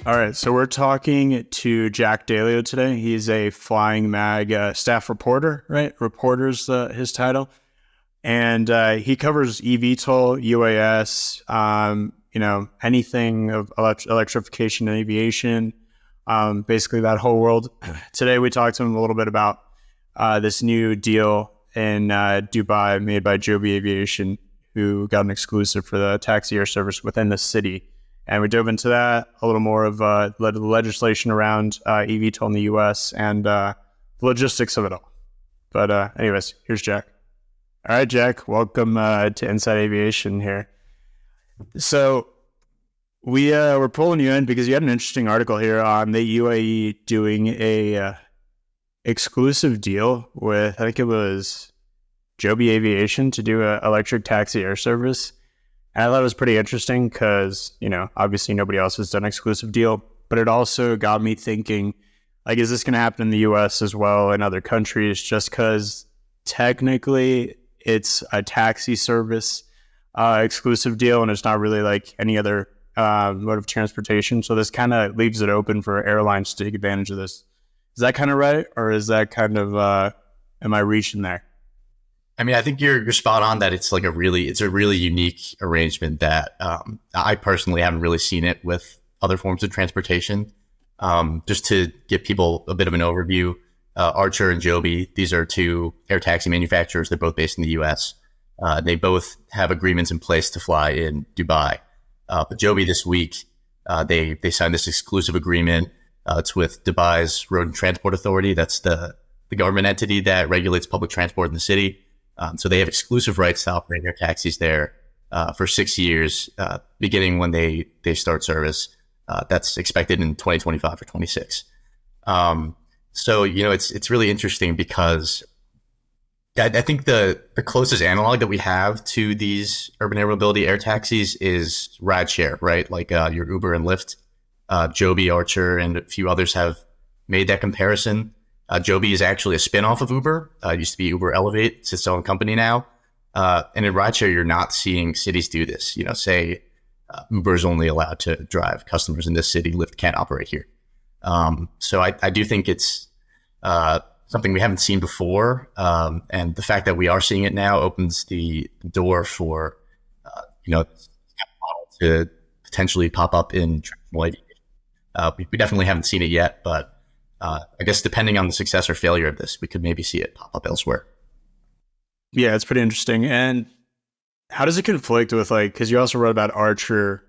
All right, so we're talking to Jack Daleo today. He's a Flying Mag staff reporter, right? Reporter's his title, and he covers eVTOL, UAS, anything of electrification and aviation, basically that whole world. Today we talked to him a little bit about this new deal in Dubai made by Joby Aviation, who got an exclusive for the taxi air service within the city. And we dove into that, a little more of the legislation around eVTOL in the US and the logistics of it all. But anyways, here's Jack. All right, Jack, welcome to Inside Aviation here. So we're pulling you in because you had an interesting article here on the UAE doing a exclusive deal with, I think it was Joby Aviation, to do an electric taxi air service. And I thought it was pretty interesting because, obviously nobody else has done an exclusive deal, but it also got me thinking, like, is this going to happen in the US as well and other countries, just because technically it's a taxi service exclusive deal and it's not really like any other mode of transportation. So this kind of leaves it open for airlines to take advantage of this. Is that kind of right? Or is that kind of, am I reaching there? I mean, I think you're spot on that it's a really unique arrangement that I personally haven't really seen it with other forms of transportation. Just to give people a bit of an overview, Archer and Joby, these are two air taxi manufacturers. They're both based in the US. They both have agreements in place to fly in Dubai. But Joby this week, they signed this exclusive agreement. It's with Dubai's Road and Transport Authority. That's the government entity that regulates public transport in the city. So they have exclusive rights to operate air taxis there for 6 years, beginning when they start service. That's expected in 2025 or 26. So, it's really interesting because I think the closest analog that we have to these urban air mobility air taxis is rideshare, right? Like your Uber and Lyft. Joby, Archer, and a few others have made that comparison. Joby is actually a spin-off of Uber. It used to be Uber Elevate. It's its own company now. And in rideshare, you're not seeing cities do this. Say Uber is only allowed to drive customers in this city. Lyft can't operate here. So I do think it's something we haven't seen before. And the fact that we are seeing it now opens the door for, this model to potentially pop up in traditional aviation. We definitely haven't seen it yet, but I guess depending on the success or failure of this, we could maybe see it pop up elsewhere. Yeah, it's pretty interesting. And how does it conflict with, because you also wrote about Archer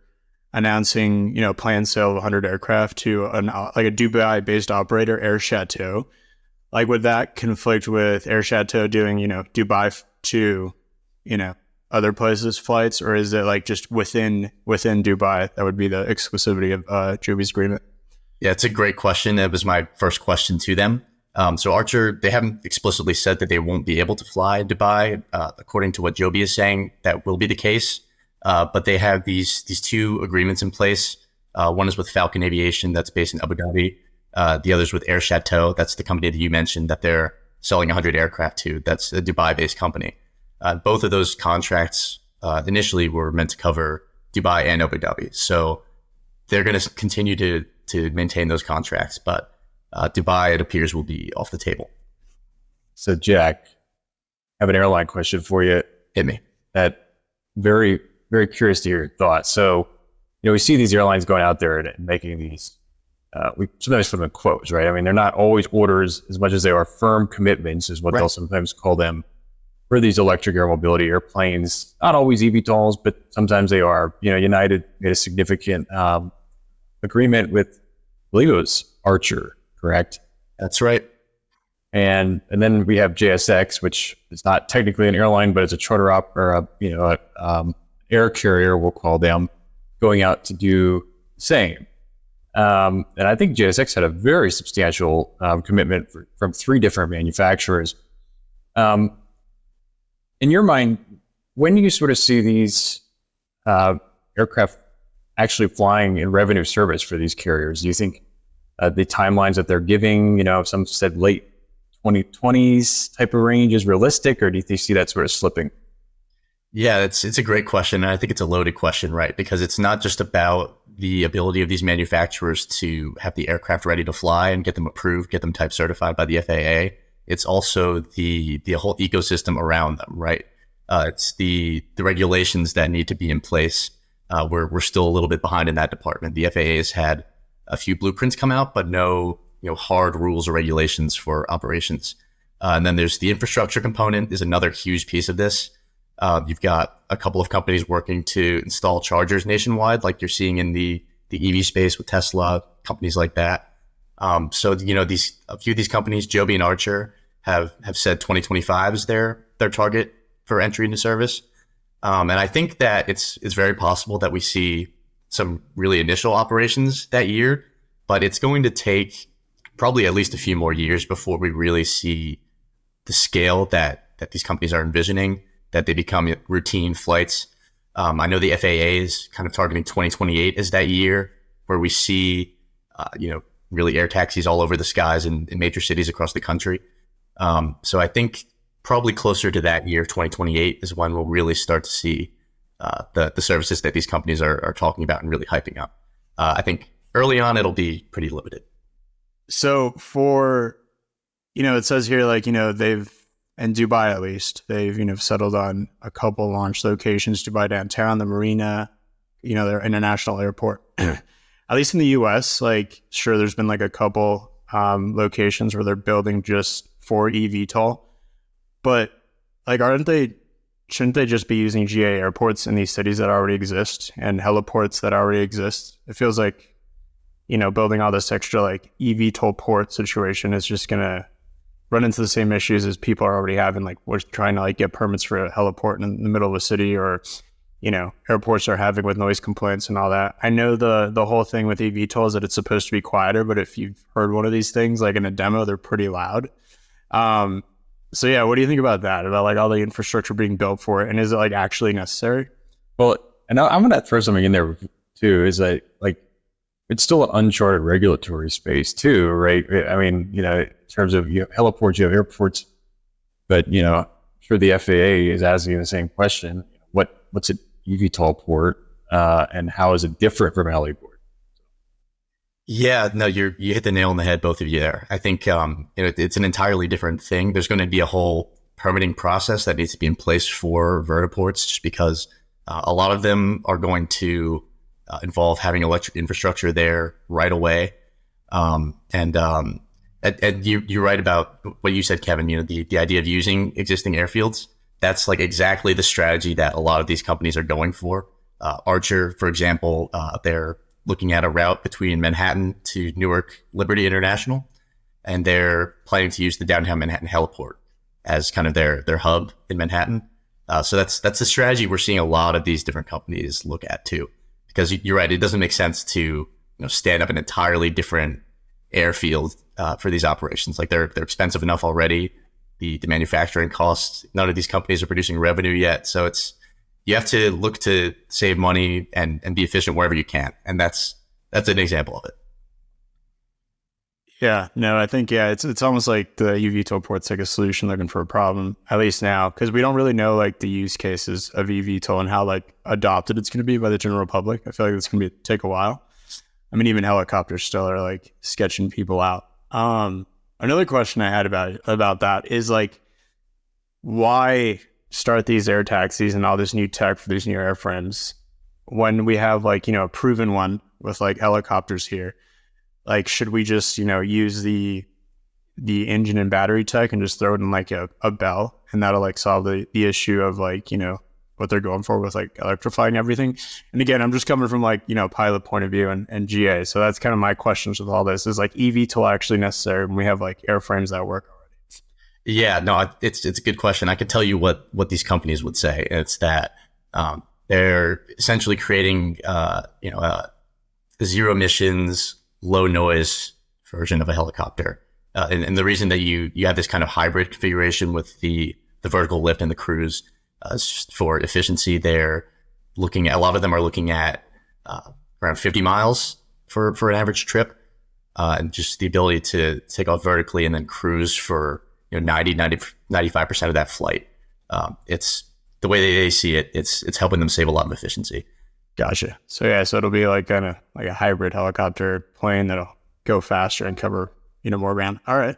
announcing, planned sale of 100 aircraft to a Dubai-based operator, Air Chateau. Would that conflict with Air Chateau doing, Dubai to, other places flights, or is it just within Dubai that would be the exclusivity of Joby's agreement? Yeah, it's a great question. That was my first question to them. So Archer, they haven't explicitly said that they won't be able to fly Dubai. According to what Joby is saying, that will be the case. But they have these two agreements in place. One is with Falcon Aviation that's based in Abu Dhabi. The other is with Air Chateau. That's the company that you mentioned that they're selling 100 aircraft to. That's a Dubai-based company. Both of those contracts initially were meant to cover Dubai and Abu Dhabi. So they're going to continue to maintain those contracts, but Dubai, it appears, will be off the table. So, Jack, I have an airline question for you. Hit me. That very, very curious to hear your thoughts. So, we see these airlines going out there and making these, we sometimes put them in quotes, right? I mean, they're not always orders as much as they are firm commitments, is what they'll sometimes call them, for these electric air mobility airplanes. Not always eVTOLs, but sometimes they are. United made a significant agreement with, I believe it was Archer, correct? That's right. And then we have JSX, which is not technically an airline, but it's a charter op or air carrier, we'll call them, going out to do the same. And I think JSX had a very substantial commitment from three different manufacturers. In your mind, when do you sort of see these aircraft actually flying in revenue service for these carriers? Do you think the timelines that they're giving, some said late 2020s type of range is realistic, or do you see that sort of slipping? Yeah, it's a great question. And I think it's a loaded question, right? Because it's not just about the ability of these manufacturers to have the aircraft ready to fly and get them approved, get them type certified by the FAA. It's also the whole ecosystem around them, right? It's the regulations that need to be in place. We're still a little bit behind in that department. The FAA has had a few blueprints come out, but no hard rules or regulations for operations. And then there's the infrastructure component is another huge piece of this. You've got a couple of companies working to install chargers nationwide, like you're seeing in the EV space with Tesla, companies like that. So a few of these companies, Joby and Archer, have said 2025 is their target for entry into service. And I think that it's very possible that we see some really initial operations that year, but it's going to take probably at least a few more years before we really see the scale that these companies are envisioning, that they become routine flights. I know the FAA is kind of targeting 2028 as that year where we see, really air taxis all over the skies in major cities across the country. So I think probably closer to that year, 2028, is when we'll really start to see the services that these companies are talking about and really hyping up. I think early on, it'll be pretty limited. So for, it says here, they've, in Dubai at least, they've, settled on a couple launch locations, Dubai downtown, the marina, their international airport. At least in the US, sure, there's been a couple locations where they're building just for eVTOL. But shouldn't they just be using GA airports in these cities that already exist and heliports that already exist? It feels like, building all this extra eVTOL port situation is just going to run into the same issues as people are already having. We're trying to get permits for a heliport in the middle of a city, or, airports are having with noise complaints and all that. I know the whole thing with eVTOL is that it's supposed to be quieter, but if you've heard one of these things, in a demo, they're pretty loud. So yeah, what do you think about that? About all the infrastructure being built for it, and is it actually necessary? Well, and I'm going to throw something in there too. Is that it's still an uncharted regulatory space too, right? I mean, in terms of you have heliports, you have airports, but I'm sure the FAA is asking the same question: what's an eVTOL port, and how is it different from a heliport? Yeah, no, you hit the nail on the head, both of you there. I think it's an entirely different thing. There's going to be a whole permitting process that needs to be in place for vertiports, just because a lot of them are going to involve having electric infrastructure there right away. And you're right about what you said, Kevin. The idea of using existing airfields. That's exactly the strategy that a lot of these companies are going for. Archer, for example, they're looking at a route between Manhattan to Newark Liberty International, and they're planning to use the downtown Manhattan heliport as kind of their hub in Manhattan. So that's the strategy we're seeing a lot of these different companies look at too, because you're right, it doesn't make sense to stand up an entirely different airfield for these operations. They're expensive enough already. The manufacturing costs, none of these companies are producing revenue yet, so you have to look to save money and be efficient wherever you can. And that's an example of it. Yeah, no, I think, it's almost like the eVTOL port's a solution looking for a problem, at least now, because we don't really know the use cases of eVTOL and how adopted it's going to be by the general public. I feel like it's going to take a while. I mean, even helicopters still are sketching people out. Another question I had about that is why start these air taxis and all this new tech for these new airframes when we have a proven one with helicopters here? Should we just use the engine and battery tech and just throw it in a bell, and that'll solve the issue of what they're going for with electrifying everything? And again, I'm just coming from pilot point of view and GA, so that's kind of my questions with all this. Is eVTOL actually necessary when we have airframes that work already? Yeah, no, it's a good question. I can tell you what these companies would say. It's that they're essentially creating a zero emissions, low noise version of a helicopter. And the reason that you have this kind of hybrid configuration with the vertical lift and the cruise is just for efficiency. They're looking at, a lot of them are looking at around 50 miles for an average trip, and just the ability to take off vertically and then cruise for 95% of that flight. It's the way they see it. It's helping them save a lot of efficiency. Gotcha. So yeah, so it'll be like kind of like a hybrid helicopter plane that'll go faster and cover, more ground. All right.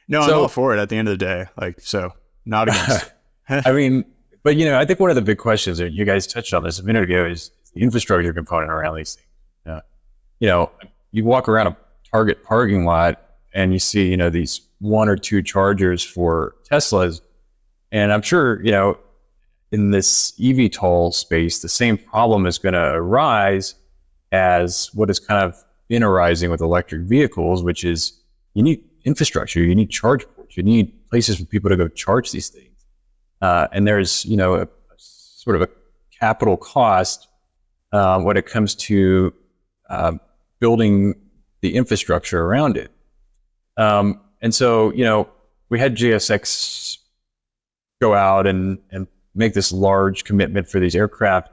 No, I'm all So, for it at the end of the day. Like, so not against it. I mean, but I think one of the big questions that you guys touched on this a minute ago is the infrastructure component around these things. You walk around a Target parking lot and you see, these one or two chargers for Teslas. And I'm sure, in this eVTOL space, the same problem is going to arise as what is kind of been arising with electric vehicles, which is you need infrastructure, you need charge ports, you need places for people to go charge these things. And there's, a sort of a capital cost when it comes to building the infrastructure around it. And so, we had JSX go out and make this large commitment for these aircraft.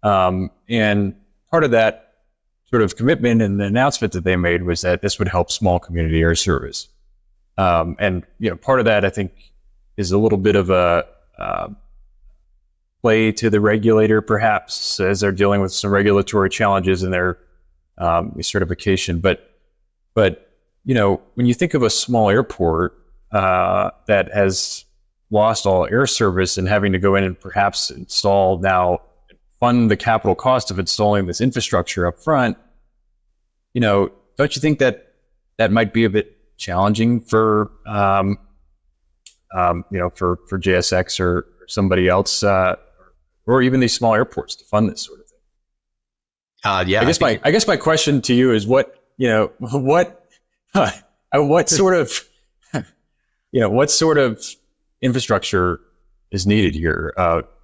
And part of that sort of commitment and the announcement that they made was that this would help small community air service. And, part of that, I think, is a little bit of a play to the regulator, perhaps, as they're dealing with some regulatory challenges in their certification. But when you think of a small airport that has lost all air service and having to go in and perhaps fund the capital cost of installing this infrastructure up front, don't you think that might be a bit challenging for JSX or somebody else, or even these small airports to fund this sort of thing? Yeah. I guess my question to you is what sort of infrastructure is needed here,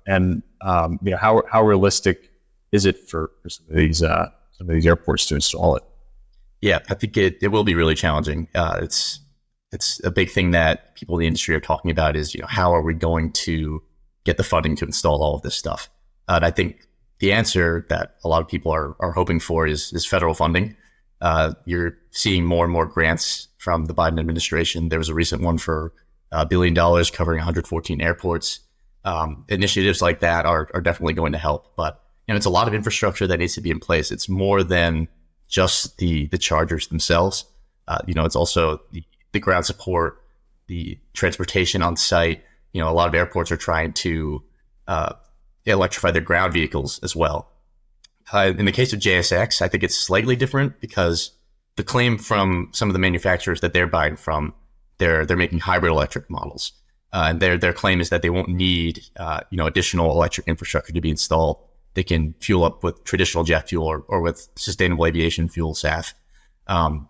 and how realistic is it for some of these airports to install it? Yeah, I think it will be really challenging. It's a big thing that people in the industry are talking about is, how are we going to get the funding to install all of this stuff? And I think the answer that a lot of people are hoping for is federal funding. You're seeing more and more grants from the Biden administration. There was a recent one for $1 billion covering 114 airports. Initiatives like that are definitely going to help. But it's a lot of infrastructure that needs to be in place. It's more than just the chargers themselves. It's also the ground support, the transportation on site. A lot of airports are trying to electrify their ground vehicles as well. In the case of JSX, I think it's slightly different because the claim from some of the manufacturers that they're buying from, they're making hybrid electric models. And their claim is that they won't need additional electric infrastructure to be installed. They can fuel up with traditional jet fuel or with sustainable aviation fuel, SAF.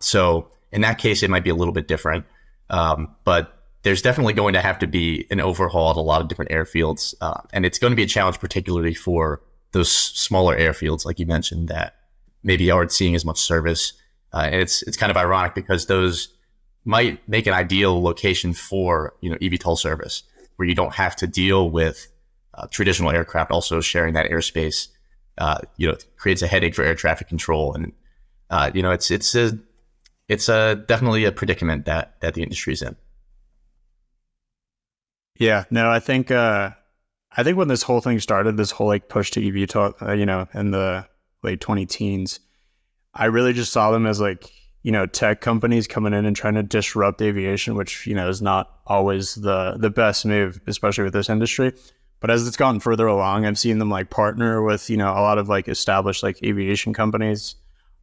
So in that case, it might be a little bit different. But there's definitely going to have to be an overhaul at a lot of different airfields. And it's going to be a challenge, particularly for those smaller airfields, like you mentioned, that maybe aren't seeing as much service. And it's kind of ironic because those might make an ideal location for eVTOL service, where you don't have to deal with traditional aircraft also sharing that airspace. It creates a headache for air traffic control, and it's definitely a predicament that the industry's in. Yeah, no, I think when this whole thing started, this whole like push to eVTOL, in the late 2010s, I really just saw them as like, tech companies coming in and trying to disrupt aviation, which, is not always the best move, especially with this industry. But as it's gotten further along, I've seen them like partner with, a lot of like established like aviation companies,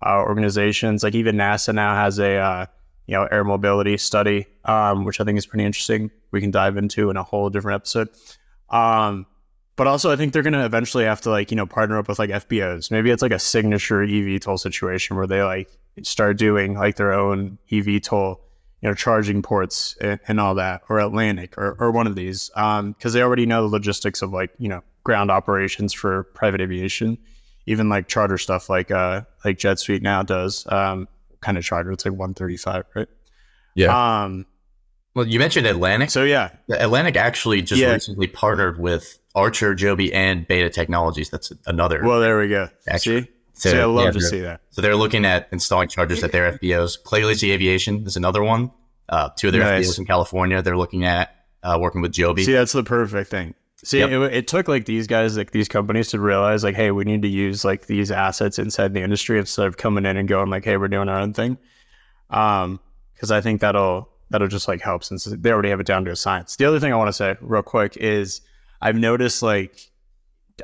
organizations. Like even NASA now has a, air mobility study, which I think is pretty interesting. We can dive into in a whole different episode. But also I think they're going to eventually have to like, partner up with like FBOs. Maybe it's like a signature eVTOL situation where they like start doing like their own eVTOL, charging ports and all that, or Atlantic or one of these, because they already know the logistics of like, ground operations for private aviation, even like charter stuff like Jet Suite now does, kind of charter. It's like 135, right? Yeah. Well, you mentioned Atlantic. So yeah, Atlantic actually just recently partnered with Archer, Joby, and Beta Technologies. That's another. Well, there we go. Actually. See? So I love to see that. So they're looking at installing chargers at their FBOs. Clay Lacy Aviation is another one. Two of their FBOs in California. They're looking at working with Joby. See, that's the perfect thing. See, Yep. it took like these guys, like these companies, to realize like, hey, we need to use like these assets inside the industry instead of coming in and going like, hey, we're doing our own thing. Because I think that'll just like help, since they already have it down to a science. The other thing I want to say real quick is I've noticed, like,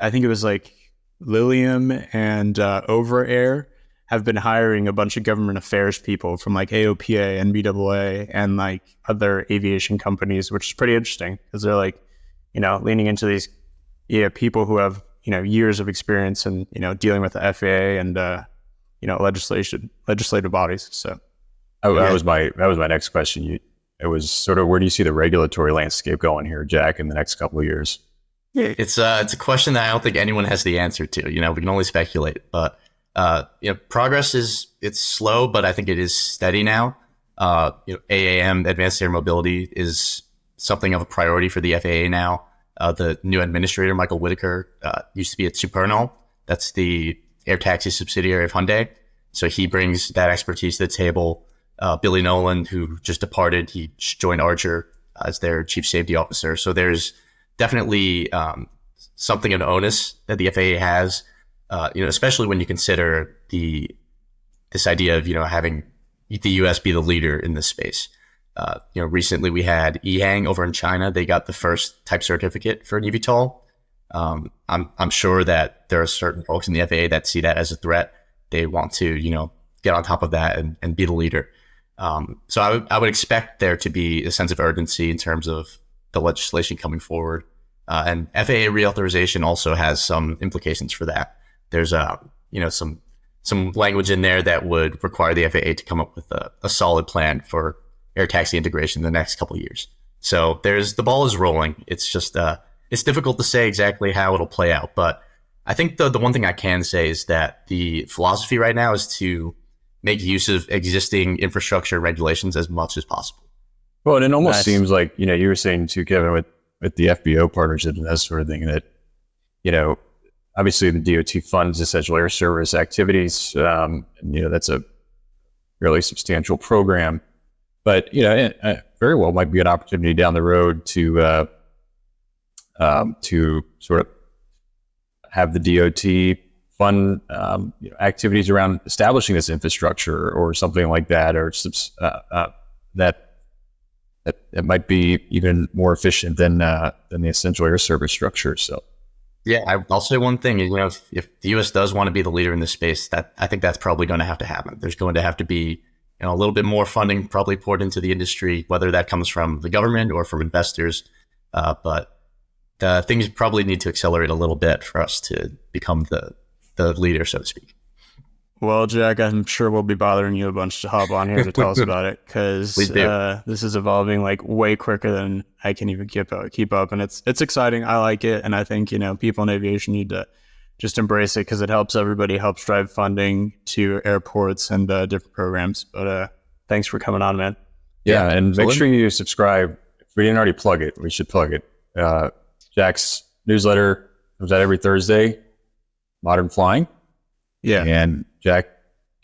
I think it was like Lilium and Over Air have been hiring a bunch of government affairs people from like AOPA, NBAA, and like other aviation companies, which is pretty interesting because they're like, leaning into these people who have, years of experience and, dealing with the FAA and, legislative bodies. So that was my next question. It was sort of, where do you see the regulatory landscape going here, Jack, in the next couple of years? It's a question that I don't think anyone has the answer to. We can only speculate, but progress it's slow, but I think it is steady now. AAM, Advanced Air Mobility, is something of a priority for the FAA now. The new administrator, Michael Whitaker, used to be at Supernal. That's the air taxi subsidiary of Hyundai. So he brings that expertise to the table. Billy Nolan, who just departed, he joined Archer as their chief safety officer. So there's definitely something of an onus that the FAA has, especially when you consider this idea of having the U.S. be the leader in this space. Recently we had EHang over in China. They got the first type certificate for an eVTOL. I'm sure that there are certain folks in the FAA that see that as a threat. They want to, get on top of that and be the leader. So I would expect there to be a sense of urgency in terms of the legislation coming forward. And FAA reauthorization also has some implications for that. There's some language in there that would require the FAA to come up with a solid plan for air taxi integration in the next couple of years. So the ball is rolling. It's just it's difficult to say exactly how it'll play out. But I think the one thing I can say is that the philosophy right now is to make use of existing infrastructure regulations as much as possible. Well, and it almost seems like, you were saying too, Kevin, with the FBO partnership and that sort of thing, that, obviously the DOT funds essential air service activities. And, that's a fairly substantial program, but, it very well might be an opportunity down the road to sort of have the DOT fund, activities around establishing this infrastructure or something like that, or that might be even more efficient than the essential air service structure. So, yeah, I'll say one thing. If the U.S. does want to be the leader in this space, that I think that's probably going to have to happen. There's going to have to be a little bit more funding probably poured into the industry, whether that comes from the government or from investors. But things probably need to accelerate a little bit for us to become the leader, so to speak. Well, Jack, I'm sure we'll be bothering you a bunch to hop on here to tell us about it, because this is evolving like way quicker than I can even keep up, and it's exciting. I like it, and I think people in aviation need to just embrace it because it helps everybody, helps drive funding to airports and different programs. But thanks for coming on, man. Yeah, and make sure you subscribe. If we didn't already plug it, we should plug it. Jack's newsletter comes out every Thursday, Modern Flying. Yeah. And Jack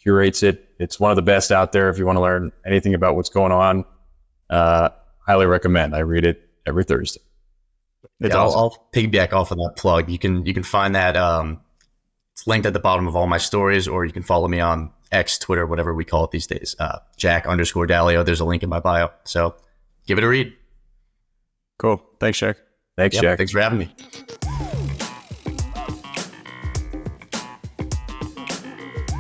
curates it. It's one of the best out there if you want to learn anything about what's going on. Highly recommend. I read it every Thursday. It's awesome. I'll piggyback off of that plug. You can find that it's linked at the bottom of all my stories, or you can follow me on X, Twitter, whatever we call it these days. Jack_Daleo. There's a link in my bio. So give it a read. Cool. Thanks, Jack. Thanks, Jack. Thanks for having me.